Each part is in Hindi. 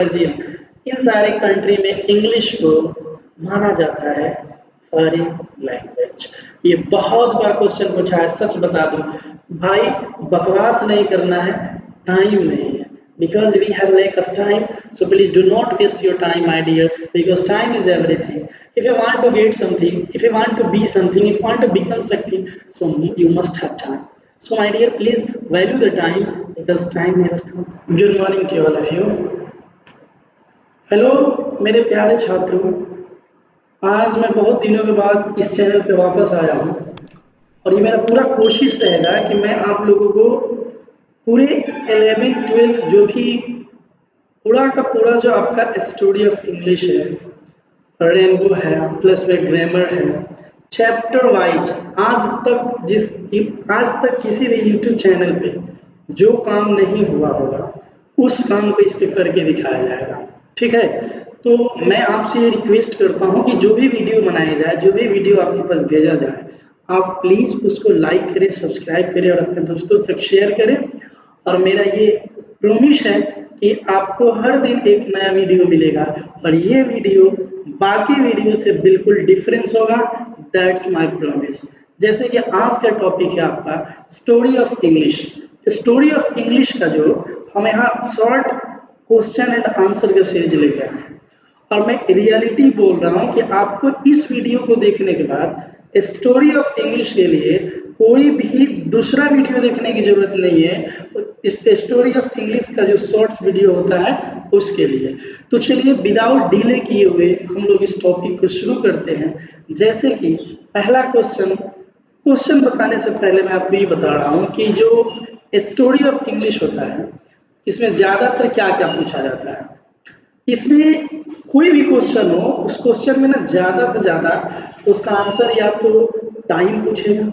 ब्राज़ील, इन सारे कंट्री में इंग्लिश को माना जाता है फॉरेन लैंग्वेज। ये बहुत बार क्वेश्चन पूछा है, सच बता दूं भाई, बकवास नहीं करना है, टाइम नहीं है, because we have lack of time, so please do not waste your time my dear, because time is everything. If you want to get something, if you want to be something, if you want to become something, so you must have time. So my dear, please value the time, because time never comes. Good morning to all of you. Hello मेरे प्यारे छात्रों, आज मैं बहुत दिनों के बाद इस चैनल पे वापस आया हूँ और ये मेरा पूरा कोशिश रहेगा कि मैं आप लोगों को पूरे 11th-12th जो भी पूरा का पूरा जो आपका स्टोरी ऑफ इंग्लिश है, रेनबो है, प्लस में ग्रामर है, चैप्टर वाइज आज तक किसी भी यूट्यूब चैनल पे जो काम नहीं हुआ होगा उस काम को इस पे करके दिखाया जाएगा। ठीक है, तो मैं आपसे ये रिक्वेस्ट करता हूँ कि जो भी वीडियो बनाया जाए, जो भी वीडियो आपके पास भेजा जाए, आप प्लीज़ उसको लाइक करें, सब्सक्राइब करें और अपने दोस्तों तक शेयर करें। और मेरा ये प्रॉमिस है कि आपको हर दिन एक नया वीडियो मिलेगा और ये वीडियो बाकी वीडियो से बिल्कुल डिफरेंस होगा। That's my promise. जैसे कि आज का टॉपिक है आपका story of English. Story of English का जो हम यहाँ शॉर्ट क्वेश्चन एंड आंसर का सीरीज लेके आए हैं और मैं रियलिटी बोल रहा हूँ कि आपको इस वीडियो को देखने के बाद स्टोरी ऑफ इंग्लिश के लिए कोई भी दूसरा वीडियो देखने की जरूरत नहीं है। इस स्टोरी ऑफ इंग्लिश का जो शॉर्ट्स वीडियो होता है उसके लिए। तो चलिए विदाउट डिले किए हुए हम लोग इस टॉपिक को शुरू करते हैं। जैसे कि पहला क्वेश्चन बताने से पहले मैं आपको ये बता रहा हूँ कि जो स्टोरी ऑफ इंग्लिश होता है इसमें ज़्यादातर क्या क्या पूछा जाता है। इसमें कोई भी क्वेश्चन हो, उस क्वेश्चन में ना ज़्यादा से ज़्यादा उसका आंसर या तो टाइम पूछेगा,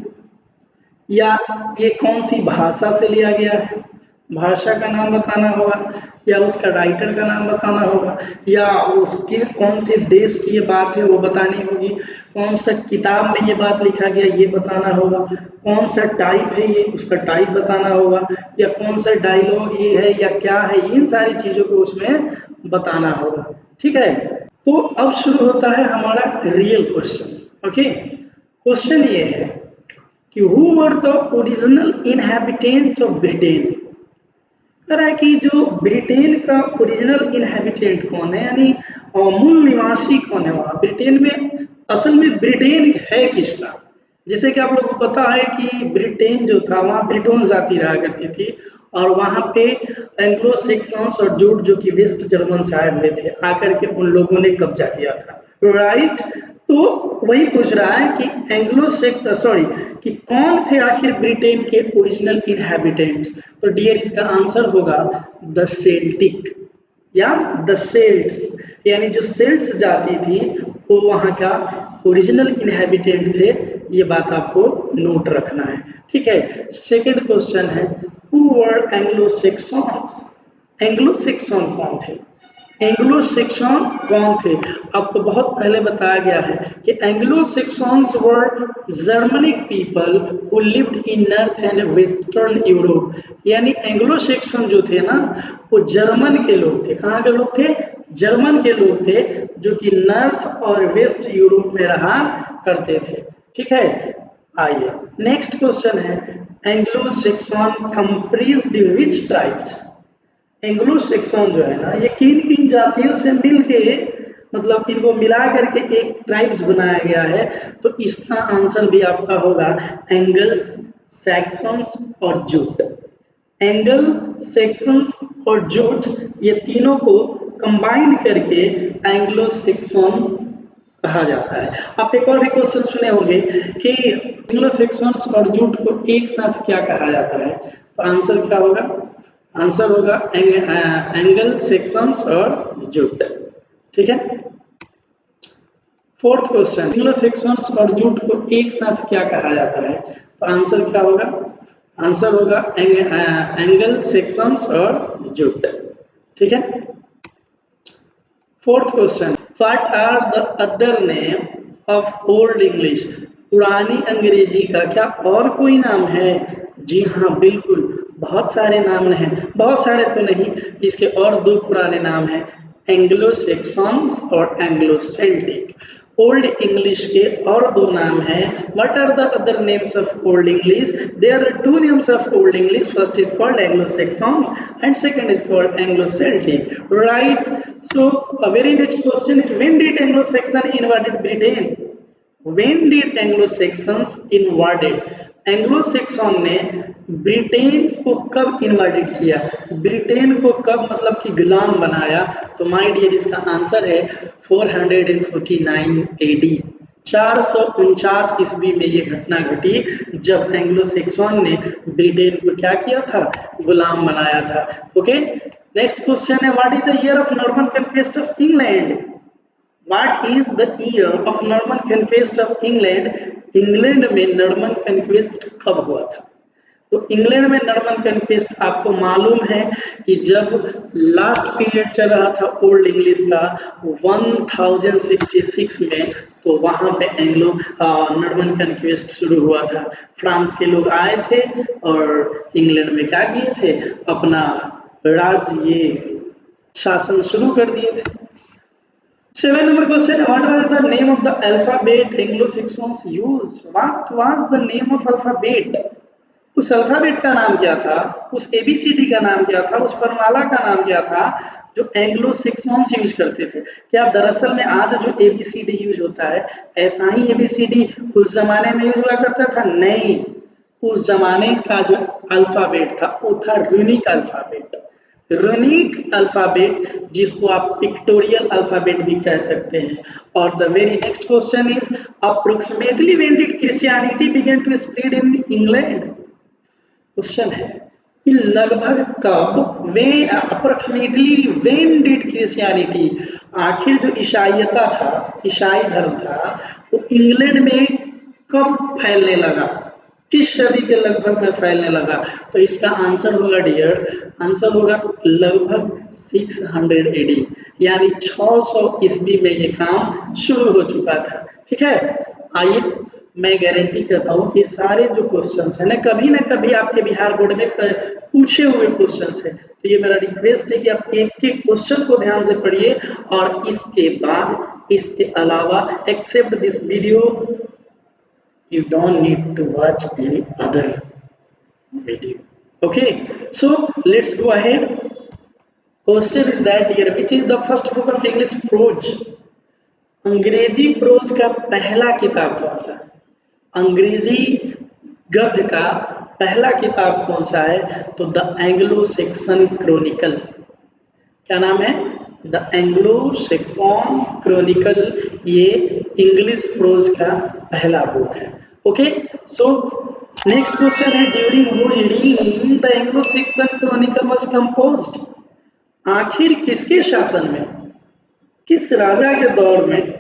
या ये कौन सी भाषा से लिया गया है, भाषा का नाम बताना होगा, या उसका राइटर का नाम बताना होगा, या उसके कौन से देश की ये बात है वो बतानी होगी, कौन सा किताब में ये बात लिखा गया ये बताना होगा, कौन सा टाइप है ये उसका टाइप बताना होगा, या कौन सा डायलॉग ये है या क्या है, इन सारी चीज़ों को उसमें बताना होगा। ठीक है, तो अब शुरू होता है हमारा रियल क्वेश्चन। ओके, क्वेश्चन ये है कि who were the original inhabitant of Britain. कह रहा है कि जो ब्रिटेन का ओरिजिनल इनहैबिटेंट कौन है, यानी मूल निवासी कौन है वहाँ ब्रिटेन में। असल में ब्रिटेन है किसका। जैसे कि आप लोगों को पता है कि ब्रिटेन जो था वहाँ ब्रिटोन जाति रहा करती थी और वहाँ पे एंग्लो सेक्सन्स और जूट जो कि वेस्ट जर्मन से आए हुए थे आकर के उन लोगों ने कब्जा किया था। राइट, तो वही पूछ रहा है कि कि कौन थे आखिर ब्रिटेन के ओरिजिनल इनहैबिटेंट्स। तो डियर इसका आंसर होगा द सेल्टिक या द सेल्ट्स, यानी जो सेल्ट्स जाति थी वो वहाँ का ओरिजिनल इनहैबिटेंट थे। ये बात आपको नोट रखना है। ठीक है, सेकंड क्वेश्चन है who were Anglo sections. Anglo section कौन थे, एंग्लो सेक्सन कौन थे। आपको बहुत पहले बताया गया है कि Anglo sections were Germanic people who lived in north and western Europe. यानी एंग्लो सेक्सन जो थे ना वो जर्मन के लोग थे। कहाँ के लोग थे, जर्मन के लोग थे जो कि नॉर्थ और वेस्ट यूरोप में रहा करते थे। ठीक है, आइए नेक्स्ट क्वेश्चन है Anglo section comprised which tribes. Anglo section जो है ना ये किन किन जातियों से मिलके मतलब इनको मिला करके एक ट्राइब्स बनाया गया है। तो इसका आंसर भी आपका होगा एंगल्स, सैक्सन्स और जूट। एंगल, सेक्सन्स और जूट्स ये तीनों को कंबाइन करके एंग्लो सेक्सन कहा जाता है। आप एक और भी क्वेश्चन सुने होंगे कि एंग्लो सेक्सन्स और जूट को एक साथ क्या कहा जाता है। तो आंसर क्या होगा, आंसर होगा एंगल, सेक्शंस और जूट। ठीक है, फोर्थ क्वेश्चन एंग्लो सेक्शंस और जूट को एक साथ क्या कहा जाता है। तो आंसर क्या होगा, आंसर होगा एंगल, सेक्शंस और जूट। ठीक है, fourth question what are the other name of old English. पुरानी अंग्रेजी का क्या और कोई नाम है। जी हाँ बिल्कुल, बहुत सारे नाम हैं, बहुत सारे तो नहीं, इसके और दो पुराने नाम हैं, एंग्लो सेक्सन्स और एंग्लो सेल्टिक। ओल्ड इंग्लिश के और दो नाम हैं। What are the other names of old English? There are two names of old English, first is called Anglo Saxons and second is called Anglo Celtic, right? So a very next question is, when did Anglo-Saxon invaded Britain? When did Anglo-Saxons invaded? Anglo-Saxon ने ब्रिटेन को कब इन्वाइडेड किया? ब्रिटेन को कब मतलब कि गुलाम बनाया? तो माय डियर इसका आंसर है 449 AD, 449 ईस्वी में ये घटना घटी जब एंग्लो-सैक्सन ने ब्रिटेन को क्या किया था? गुलाम बनाया था। ओके, नेक्स्ट क्वेश्चन है, what is the year of Norman conquest of England? What is the year of Norman conquest of England? England में नॉर्मन कन्क्वेस्ट कब हुआ था? तो इंग्लैंड में नॉर्मन कन्क्वेस्ट आपको मालूम है कि जब लास्ट पीरियड चल रहा था ओल्ड इंग्लिश का 1066 में, तो वहां पे एंग्लो नॉर्मन कन्क्वेस्ट शुरू हुआ था। फ्रांस के लोग आए थे और इंग्लैंड में क्या किए थे? अपना राज्य ये शासन शुरू कर दिए थे। 7 number question, what was the name of the alphabet Anglo-Saxons used? What was the name of alphabet? उस अल्फाबेट का नाम क्या था? उस ABCD का नाम क्या था? उस वर्णमाला का नाम क्या था जो एंग्लो सेक्सन्स यूज करते थे? क्या दरअसल में आज जो ABCD यूज होता है ऐसा ही ABCD उस जमाने में यूज हुआ करता था? नहीं, उस जमाने का जो अल्फाबेट था वो था रूनिक अल्फाबेट। रूनिक अल्फाबेट जिसको आप पिक्टोरियल अल्फाबेट भी कह सकते हैं। और the very next question is, approximately when did Christianity begin to spread in England? Question है कि लगभग कब, वे अप्रोक्सीमेटली व्हेन डिड क्रिश्चियनिटी, आखिर जो ईसाईयता था, ईसाई धर्म था, वो इंग्लैंड में कब फैलने लगा? किस सदी के लगभग में फैलने लगा? तो इसका आंसर होगा डियर, आंसर होगा लगभग 600 AD, यानी 600 ईस्वी में ये काम शुरू हो चुका था। ठीक है, आइए मैं गारंटी करता हूँ कि सारे जो क्वेश्चंस हैं ना कभी आपके बिहार बोर्ड में पूछे हुए क्वेश्चंस हैं। तो ये मेरा रिक्वेस्ट है कि आप एक एक क्वेश्चन को ध्यान से पढ़िए और इसके बाद इसके अलावा except this video you don't need to watch any other video. Okay, so let's go ahead. Question is that here, which is the first book of English prose? अंग्रेजी प्रोज का पहला किताब कौन सा है? अंग्रेजी गद्य का पहला किताब कौन सा है? तो द एंग्लो सेक्सन क्रॉनिकल। क्या नाम है? द एंग्लो सेक्सन क्रॉनिकल, ये इंग्लिश प्रोज का पहला बुक है। ओके, सो नेक्स्ट क्वेश्चन है, during which reign the Anglo section Chronicle was composed? आखिर किसके शासन में, किस राजा के दौर में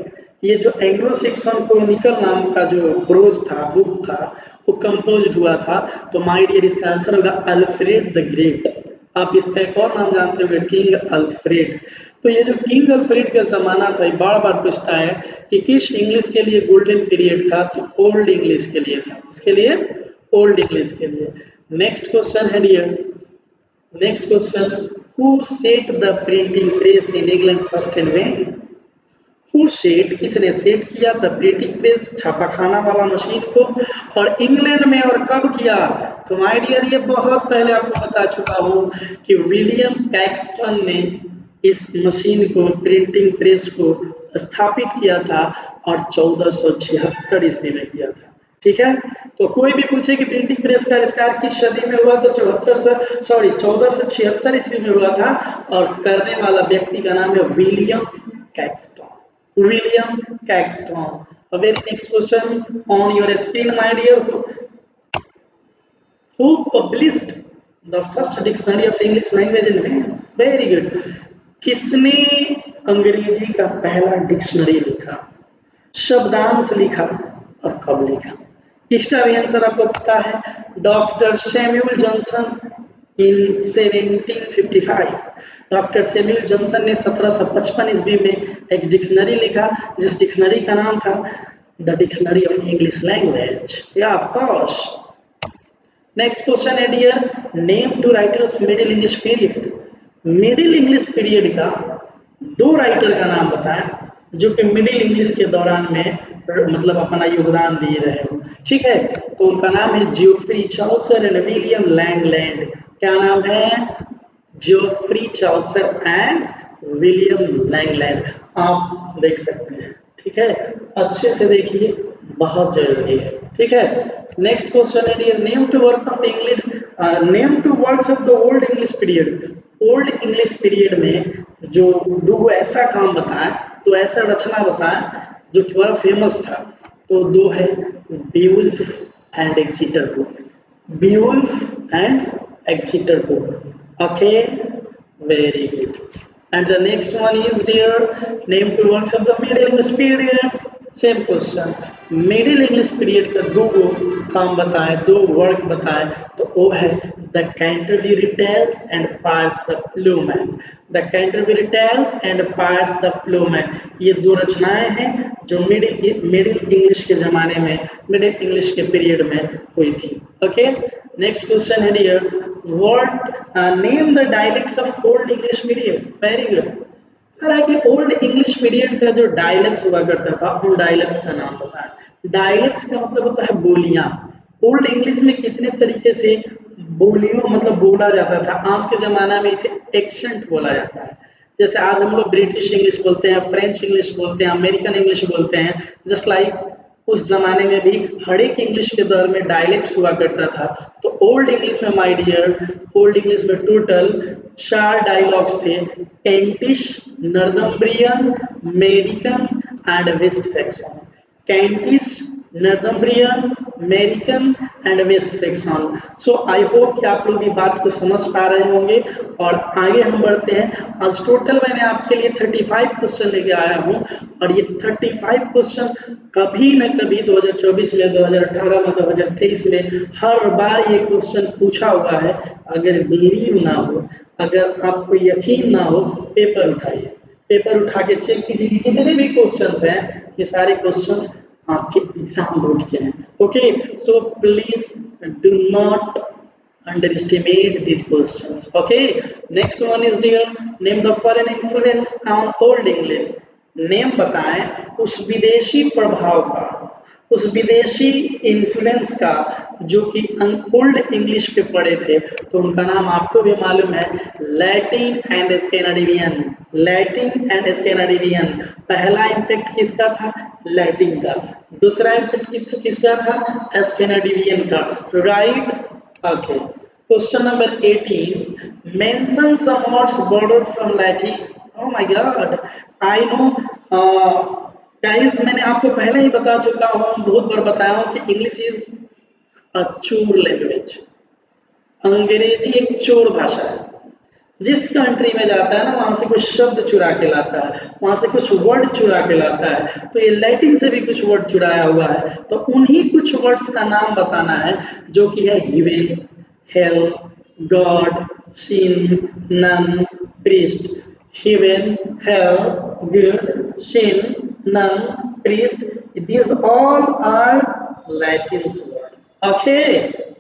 ये जो एंग्लो सेक्सन क्रॉनिकल नाम का जो प्रोज था, बुक था, वो कंपोज्ड हुआ था? तो माय डियर इसका आंसर होगा अल्फ्रेड द ग्रेट। आप इसका एक और नाम जानते होंगे, किंग अल्फ्रेड। तो ये जो किंग अल्फ्रेड का जमाना था, बार बार पूछता है कि किस इंग्लिश के लिए गोल्डन पीरियड था? तो ओल्ड इंग्लिश के लिए था। इसके लिए ओल्ड इंग्लिश के लिए। नेक्स्ट क्वेश्चन है dear, next question, who set the printing press in England first and when? Who set, किसने सेट किया द प्रिंटिंग प्रेस, छापाखाना वाला मशीन को, और इंग्लैंड में और कब किया? तो माय डियर ये बहुत पहले आपको बता चुका हूँ कि विलियम कैक्सटन ने इस मशीन को, प्रिंटिंग प्रेस को स्थापित किया था और 1476 ईस्वी में किया था। ठीक है, तो कोई भी पूछे कि प्रिंटिंग प्रेस का आविष्कार किस सदी में हुआ, तो 1476 ईस्वी में हुआ था, और करने वाला व्यक्ति का नाम है William Caxton. William Caxton. A very next question on your screen, my dear. Who published the first dictionary of English language and when? Very good. किसने अंग्रेजी का पहला डिक्शनरी लिखा, शब्दांश लिखा और कब लिखा? इसका भी आंसर आपको पता है, डॉक्टर सैमुअल जॉनसन इन 1755। डॉक्टर सैमुअल जॉनसन ने 1755 ईस्वी में एक डिक्शनरी लिखा, जिस डिक्शनरी का नाम था the dictionary of English language. या ऑफ कोर्स। नेक्स्ट क्वेश्चन है dear, name two writer of middle English period. Middle English period का 2 राइटर का नाम बताएं जो कि मिडिल इंग्लिश के दौरान में मतलब अपना योगदान दिए रहे हो। ठीक है, तो उनका नाम है जियोफ्री चौसर एंड विलियम लैंगलैंड। क्या नाम है? जियोफ्री चौसर एंड विलियम लैंगलैंड। आप देख सकते हैं। ठीक है, अच्छे से देखिए, बहुत जरूरी है। ठीक है, नेक्स्ट क्वेश्चन है dear, name two work of English, name two works of the old English period. Old English period में जो 2 ऐसा काम बताएं, तो ऐसा रचना बताएं जो कि बड़ा फेमस था। तो 2 है, Beowulf and Exeter book. Beowulf and Exeter book. Okay, very good. And the next one is dear, name two works of the Middle English period. Same question. Middle English period का 2 काम बताएं, 2 वर्क बताएं। तो वो है The Canterbury Tales and Piers the Plowman. The Canterbury Tales and Piers the Plowman. ये 2 रचनाएं हैं जो मिडिल इंग्लिश के जमाने में, मिडिल इंग्लिश के पीरियड में हुई थी। ओके, नेक्स्ट क्वेश्चन है dear, what name the dialects of old English period. Very good. हालांकि ओल्ड इंग्लिश पीरियड का जो डायलेक्ट्स हुआ करता था, उन डायलेक्ट्स का नाम बताएं। डायलेक्ट्स का मतलब होता है बोलियां। ओल्ड इंग्लिश में कितने तरीके से बोलियों मतलब बोला जाता था। आज के जमाना में इसे एक्सेंट बोला जाता है। जैसे आज हम लोग ब्रिटिश इंग्लिश बोलते हैं, फ्रेंच इंग्लिश बोलते हैं, अमेरिकन इंग्लिश बोलते हैं। जस्ट लाइक उस जमाने में भी हर एक इंग्लिश के दौर में डायलेक्ट्स हुआ करता था। तो ओल्ड इंग्लिश में माय डियर, ओल्ड इंग्लिश में टोटल 4 डायलॉग्स थे, Kentish, Northumbrian, American and West Saxon. Kentish, Northumbrian, American and West section. So I hope कि आप लोग ये बात को समझ पा रहे होंगे। और आगे हम बढ़ते हैं। आज टोटल मैंने आपके लिए 35 क्वेश्चन लेके आया हूँ, और ये 35 क्वेश्चन कभी न कभी 2024 में, 2018 में, 2023 में हर बार ये क्वेश्चन पूछा हुआ है। अगर बिलीव ना हो, अगर आपको यकीन ना हो, पेपर उठाइए, पेपर उठा के चेक कीजिए कि जितने भी क्वेश्चंस हैं, ये सारे क्वेश्चंस आपके एग्जाम बोर्ड के हैं। Okay, so please do not underestimate these questions. Okay, next one is dear, name the foreign influence on old English. Name बताएं उस विदेशी प्रभाव का, उस विदेशी इन्फ्लुएंस का जो कि ओल्ड इंग्लिश पे पड़े थे। तो उनका नाम आपको भी मालूम है, Latin and Scandinavian. Latin and Scandinavian. पहला इम्पैक्ट किसका था? लैटिन का। दूसरा इम्पैक्ट किसका था? स्कैंडिनेवियन का। Right, okay. Question number 18, mention some words borrowed from Latin. Oh my God, I know. Guys, मैंने आपको पहले ही बता चुका हूँ, बहुत बार बताया हूँ कि इंग्लिश इज अ चोर लैंग्वेज। अंग्रेजी एक चोर भाषा है। जिस कंट्री में जाता है ना, वहां से कुछ शब्द चुरा के लाता है, वहां से कुछ वर्ड चुरा के लाता है। तो ये लैटिन से भी कुछ वर्ड चुराया हुआ है। तो उन्हीं कुछ वर्ड्स का नाम बताना है जो कि है हीवेन, hell, God, sin, nun, priest. Heaven, hell, good, sin, nun, priest. These all are Latin words. Okay,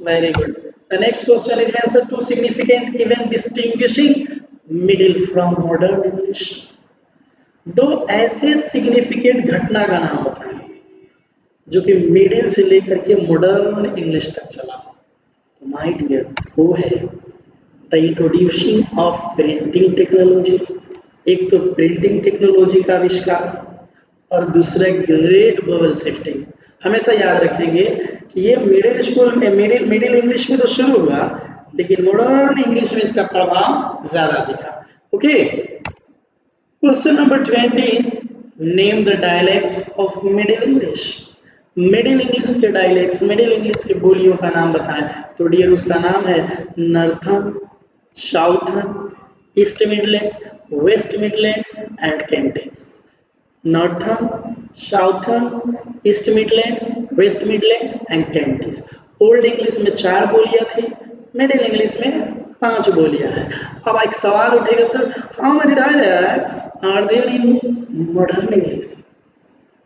very good. The next question is, mention two significant events distinguishing middle from modern English. 2 ऐसे significant घटना का नाम बताएं जो कि मिडिल से लेकर के मॉडर्न इंग्लिश तक चला। माय डियर, वो है the introducing of printing technology. एक तो प्रिंटिंग टेक्नोलॉजी का आविष्कार, और दूसरा ग्रेट बबल शिफ्टिंग। हमेशा याद रखेंगे कि ये मिडिल स्कूल में, मिडिल इंग्लिश में तो शुरू हुआ, लेकिन मॉडर्न इंग्लिश में इसका प्रभाव ज्यादा दिखा। Okay, question number 20, name the dialects of middle English. Middle English के डायलेक्ट्स, मिडिल इंग्लिश के बोलियों का नाम बताएं। तो डियर, उसका नाम है northern, southern, East Midland, West Midland and Kentish. Northern, southern, East Midland, West Midland and Kentish. Old English में 4 बोलियां थी, मिडिल इंग्लिश में 5 बोलियां हैं। अब एक सवाल उठेगा, sir how many dialects are there in modern English?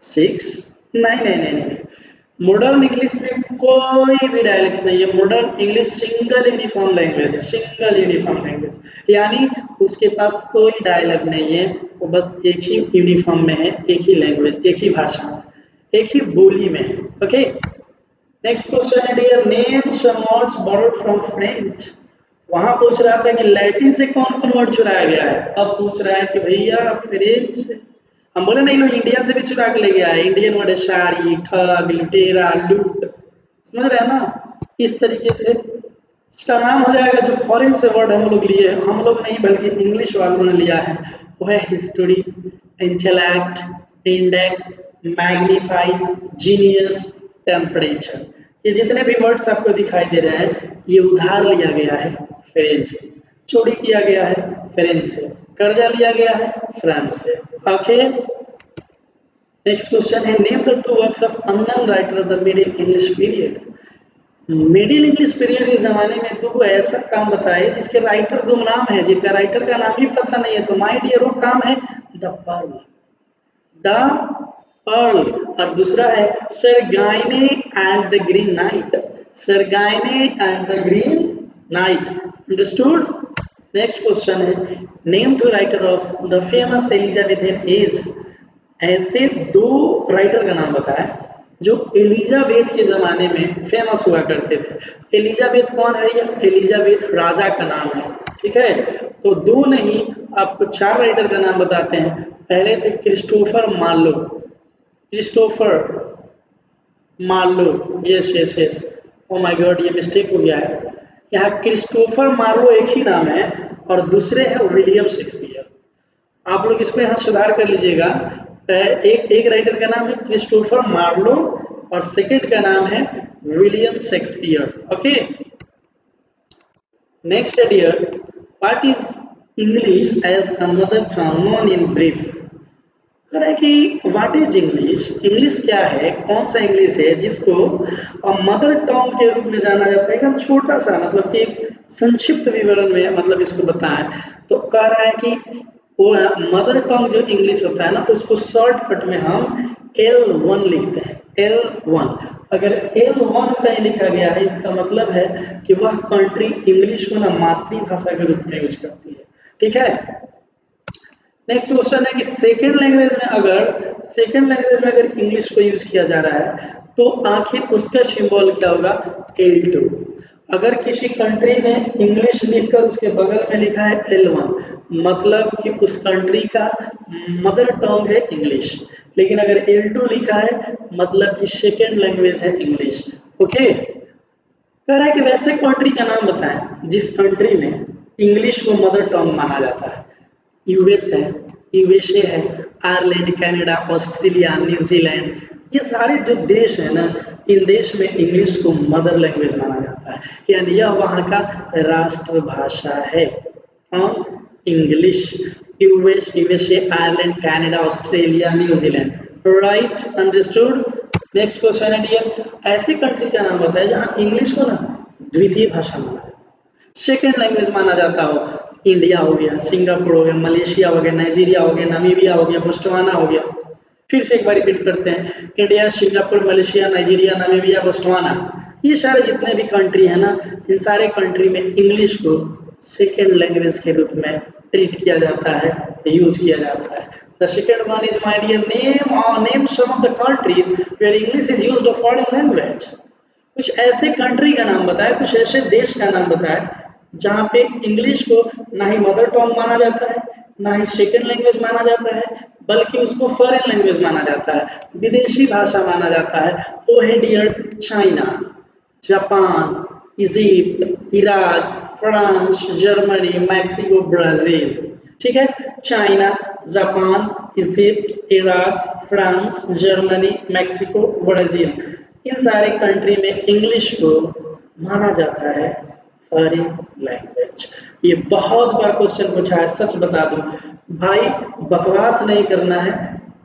6? नहीं, मॉडर्न इंग्लिश में कोई भी डायलेक्ट नहीं है। Modern English single uniform language है, सिंगल यूनिफॉर्म लैंग्वेज, यानी उसके पास कोई डायलॉग नहीं है, वो बस एक ही यूनिफॉर्म में है, एक ही लैंग्वेज, एक ही भाषा में, एक ही बोली में है। ओके, नेक्स्ट क्वेश्चन है dear, name some words borrowed from French. वहां पूछ रहा था कि लैटिन से कौन कौन वर्ड चुराया गया है, अब पूछ रहा है कि भैया फ्रेंच से। हम बोले नहीं, लोग इंडिया से भी चुरा के ले गया है। इंडियन वर्ड है शारी, ठग, लुटेरा, लूट, समझ रहे हैं ना। इस तरीके से इसका नाम हो जाएगा, जो फॉरेन से वर्ड हम लोग लिए, हम लोग नहीं बल्कि इंग्लिश वालों ने लिया है, वो है history, intellect, index, magnify, genius, temperature. ये जितने भी वर्ड्स आपको दिखाई दे रहे हैं, ये उधार लिया गया है फ्रेंच से, चोरी किया गया है फ्रेंच से, कर्जा लिया गया है फ्रांस से। ओके, नेक्स्ट क्वेश्चन है, name the two works of unknown writer of the middle English period. Middle English period के जमाने में दो ऐसा काम बताए जिसके राइटर गुमनाम है, जिनका राइटर का नाम ही पता नहीं है। तो माय डियर, वो काम है द पर्ल, द पर्ल, और दूसरा है sir Gawain and the green knight, sir Gawain and the green knight. Understood. Next question है, name two writer of the famous Elizabethan age. ऐसे दो राइटर का नाम बताया जो एलिजाबेथ के जमाने में फेमस हुआ करते थे। एलिजाबेथ कौन है भैया? एलिजाबेथ राजा का नाम है, ठीक है। तो दो नहीं, आपको चार राइटर का नाम बताते हैं। पहले थे Christopher Marlowe, Christopher Marlowe, yes yes yes, oh my god, ये मिस्टेक हो गया है। यहाँ क्रिस्टोफर मार्लो एक ही नाम है, और दूसरे हैं विलियम शेक्सपियर। आप लोग इसको यहाँ सुधार कर लीजिएगा। एक राइटर का नाम है क्रिस्टोफर मार्लो, और सेकंड का नाम है विलियम शेक्सपियर। ओके, नेक्स्ट है dear, what is English as a mother tongue known in brief. कह रहा है कि व्हाट इज इंग्लिश, इंग्लिश क्या है, कौन सा इंग्लिश है जिसको मदर टंग के रूप में जाना जाता है। एकदम छोटा सा, मतलब एक संक्षिप्त विवरण में मतलब इसको बताएं। तो कह रहा है कि वो मदर टंग जो इंग्लिश होता है ना, उसको शॉर्टकट में हम L1 लिखते हैं, L1। अगर L1 कहीं लिखा गया है, इसका मतलब है कि वह कंट्री इंग्लिश को ना मातृभाषा के रूप में यूज करती है, ठीक है। नेक्स्ट क्वेश्चन है कि सेकेंड लैंग्वेज में अगर इंग्लिश को यूज किया जा रहा है, तो आखिर उसका सिंबल क्या होगा? L2। अगर किसी कंट्री ने इंग्लिश लिखकर उसके बगल में लिखा है L1, मतलब कि उस कंट्री का मदर टंग है इंग्लिश। लेकिन अगर L2 लिखा है, मतलब कि सेकेंड लैंग्वेज है इंग्लिश। ओके, कह रहा है कि वैसे कंट्री का नाम बताएं जिस कंट्री में इंग्लिश को मदर टंग माना जाता है। यूएस है, यूएसए है, आयरलैंड, कनाडा, ऑस्ट्रेलिया, न्यूजीलैंड, ये सारे जो देश है ना, इन देश में इंग्लिश को मदर लैंग्वेज माना जाता है, यानी यह वहाँ का राष्ट्रभाषा है। और English, USA, Ireland, Canada, Australia, New Zealand, right, understood. Next question है डियर, ऐसी कंट्री का नाम बताए जहाँ इंग्लिश को ना द्वितीय भाषा माना जाता है, सेकेंड लैंग्वेज माना जाता हो। इंडिया हो गया, सिंगापुर हो गया, मलेशिया हो गया, नाइजीरिया हो गया, नामीबिया हो गया, बोस्टवाना हो गया। फिर से एक बार रिपीट करते हैं, India, Singapore, Malaysia, Nigeria, Namibia, Botswana, ये सारे जितने भी कंट्री है ना, इन सारे कंट्री में इंग्लिश को सेकेंड लैंग्वेज के रूप में ट्रीट किया जाता है, यूज किया जाता है। The second one is, my dear, name some of the countries where English is used a foreign language। कुछ ऐसे कंट्री का नाम बताए, कुछ ऐसे देश का नाम बताए जहाँ पे इंग्लिश को ना ही मदर टंग माना जाता है, ना ही सेकेंड लैंग्वेज माना जाता है, बल्कि उसको फॉरेन लैंग्वेज माना जाता है, विदेशी भाषा माना जाता है। वो है dear China, Japan, Egypt, Iraq, France, Germany, Mexico, Brazil. ठीक है, China, Japan, Egypt, Iraq, France, Germany, Mexico, Brazil, इन सारे कंट्री में इंग्लिश को माना जाता है फॉरेन लैंग्वेज। ये बहुत बार क्वेश्चन पूछा है, सच बता दूं भाई, बकवास नहीं करना है,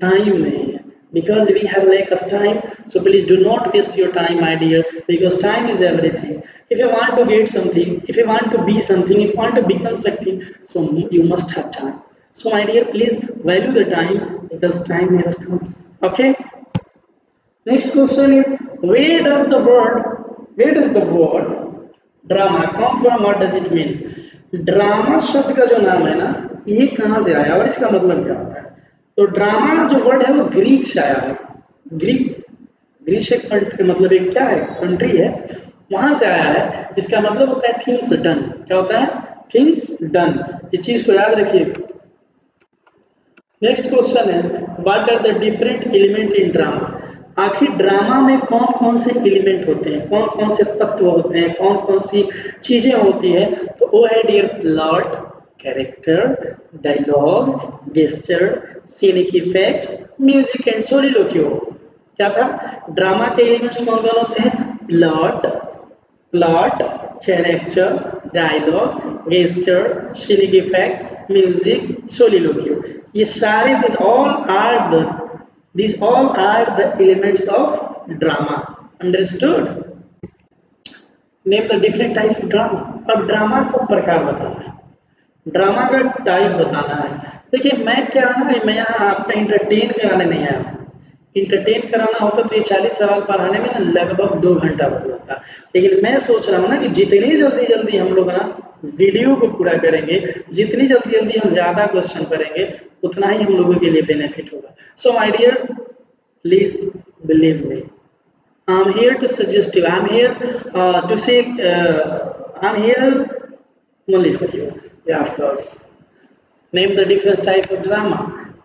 टाइम नहीं है, because we have lack of time, so please do not waste your time, my dear, because time is everything. If you want to get something, if you want to be something, if you want to become something, so you must have time. So my dear, please value the time, because time never comes. Okay, Next question is, where does the word drama come from? What does it mean? Drama शब्द का जो नाम है ना, ये कहाँ से आया और इसका मतलब क्या होता है? तो ड्रामा जो वर्ड है वो ग्रीक से आया है। ग्रीस एक मतलब एक क्या है, कंट्री है, वहां से आया है, जिसका मतलब होता है थिंग्स डन। क्या होता है? Things done. इस चीज को याद रखिए। नेक्स्ट क्वेश्चन है, what are the different element in drama? आखिर ड्रामा में कौन कौन से एलिमेंट होते हैं, कौन कौन से तत्व होते हैं, कौन कौन सी चीजें होती है? तो वो है dear plot, character, dialogue, gesture, scenic effects, music and soliloquy. क्या था? ड्रामा के एलिमेंट्स कौन कौन होते हैं? Plot, character, dialogue, gesture, scenic effect, music, soliloquy. ये सारे these all are the elements of drama. Understood? Name the different types of drama. अब ड्रामा का प्रकार बताना है, ड्रामा का टाइप बताना है। देखिए मैं यहाँ आपका इंटरटेन कराने नहीं आया हूँ। इंटरटेन कराना होता तो ये 40 सवाल पढ़ाने में ना लगभग 2 घंटा लग जाता, लेकिन मैं सोच रहा हूँ ना कि जितनी जल्दी हम लोग ना वीडियो को पूरा करेंगे, जितनी जल्दी हम ज्यादा क्वेश्चन करेंगे, उतना ही हम लोगों के लिए बेनिफिट होगा। So my dear, please believe me, I am here to suggest you, I am here to say I am here only for you. Yeah of course, name the different type of drama.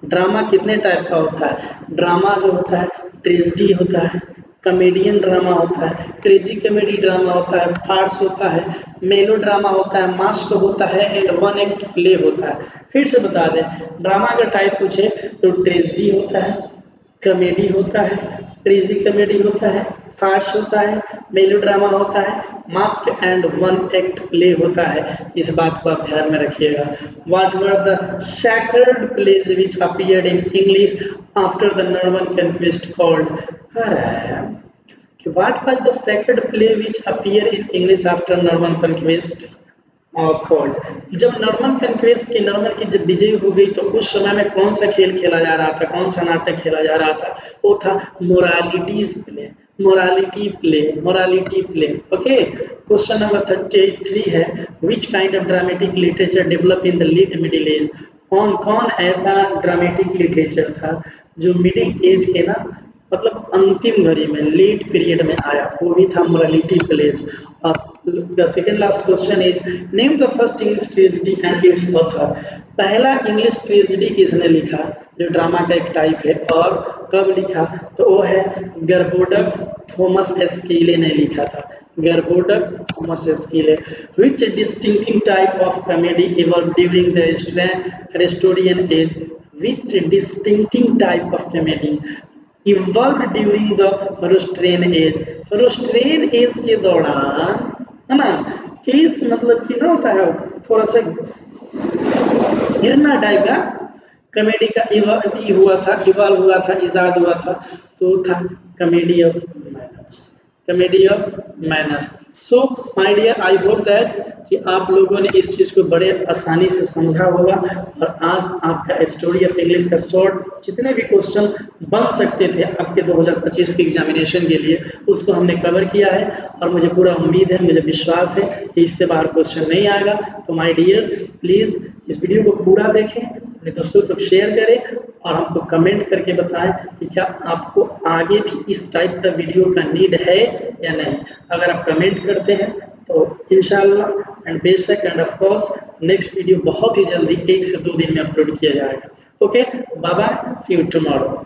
Drama कितने टाइप का होता है? ड्रामा जो होता है ट्रेजेडी होता है, कॉमेडियन ड्रामा होता है, ट्रेजी कॉमेडी ड्रामा होता है, फार्स होता है, मेलो ड्रामा होता है, मास्क होता है एंड वन एक्ट प्ले होता है। फिर से बता दें, ड्रामा का टाइप पूछे तो ट्रेजेडी होता है, कॉमेडी होता है, ट्रेजी कॉमेडी होता है, फार्स होता है, मेलो ड्रामा होता है, masque and one act play होता है। इस बात को आप ध्यान में रखिएगा। What were the sacred plays which appeared in English after the Norman conquest called? कह रहा है कि what was the sacred play which appear in English after Norman conquest called? जब नॉर्मन की जब विजय हो गई तो उस समय में कौन सा खेल खेला जा रहा था, कौन सा नाटक खेला जा रहा था? वो था morality play. Okay, question number 33 है, which kind of dramatic literature develop in the late middle age? कौन ऐसा ड्रामेटिक लिटरेचर था जो मिडिल एज के ना मतलब अंतिम घड़ी में, लेट पीरियड में आया? वो भी था morality plays. The second last question is, name the first English tragedy and its author. पहला इंग्लिश ट्रेजेडी किसने लिखा, जो ड्रामा का एक टाइप है, और कब लिखा? तो वो है गर्बोडक थॉमस एस्कीले ने लिखा था। गर्बोडक Thomas एस्कीले। Which distinctive type of comedy evolved during the Aristotelian age? Which distinctive type of comedy evolved during the Aristotelian age? Aristotelian age के दौरान, है ना, केस मतलब कि ना होता है थोड़ा सा गिरना टाइप का कॉमेडी का इवाल्व हुआ था, इजाद हुआ था, तो था comedy of manners. So my dear, I hope that कि आप लोगों ने इस चीज़ को बड़े आसानी से समझा होगा, और आज आपका स्टोरी ऑफ इंग्लिश का शॉर्ट जितने भी क्वेश्चन बन सकते थे आपके 2025 के एग्जामिनेशन के लिए, उसको हमने कवर किया है, और मुझे पूरा उम्मीद है, मुझे विश्वास है कि इससे बाहर क्वेश्चन नहीं आएगा। तो माय डियर, प्लीज़ इस वीडियो को पूरा देखें, अपने दोस्तों तक शेयर करें, और हमको कमेंट करके बताएं कि क्या आपको आगे भी इस टाइप का वीडियो का नीड है या नहीं। अगर आप कमेंट करते हैं तो इंशाल्लाह एंड बेशक end of course next video बहुत ही जल्दी 1 से 2 दिन में अपलोड किया जाएगा। Okay, bye bye, see you tomorrow.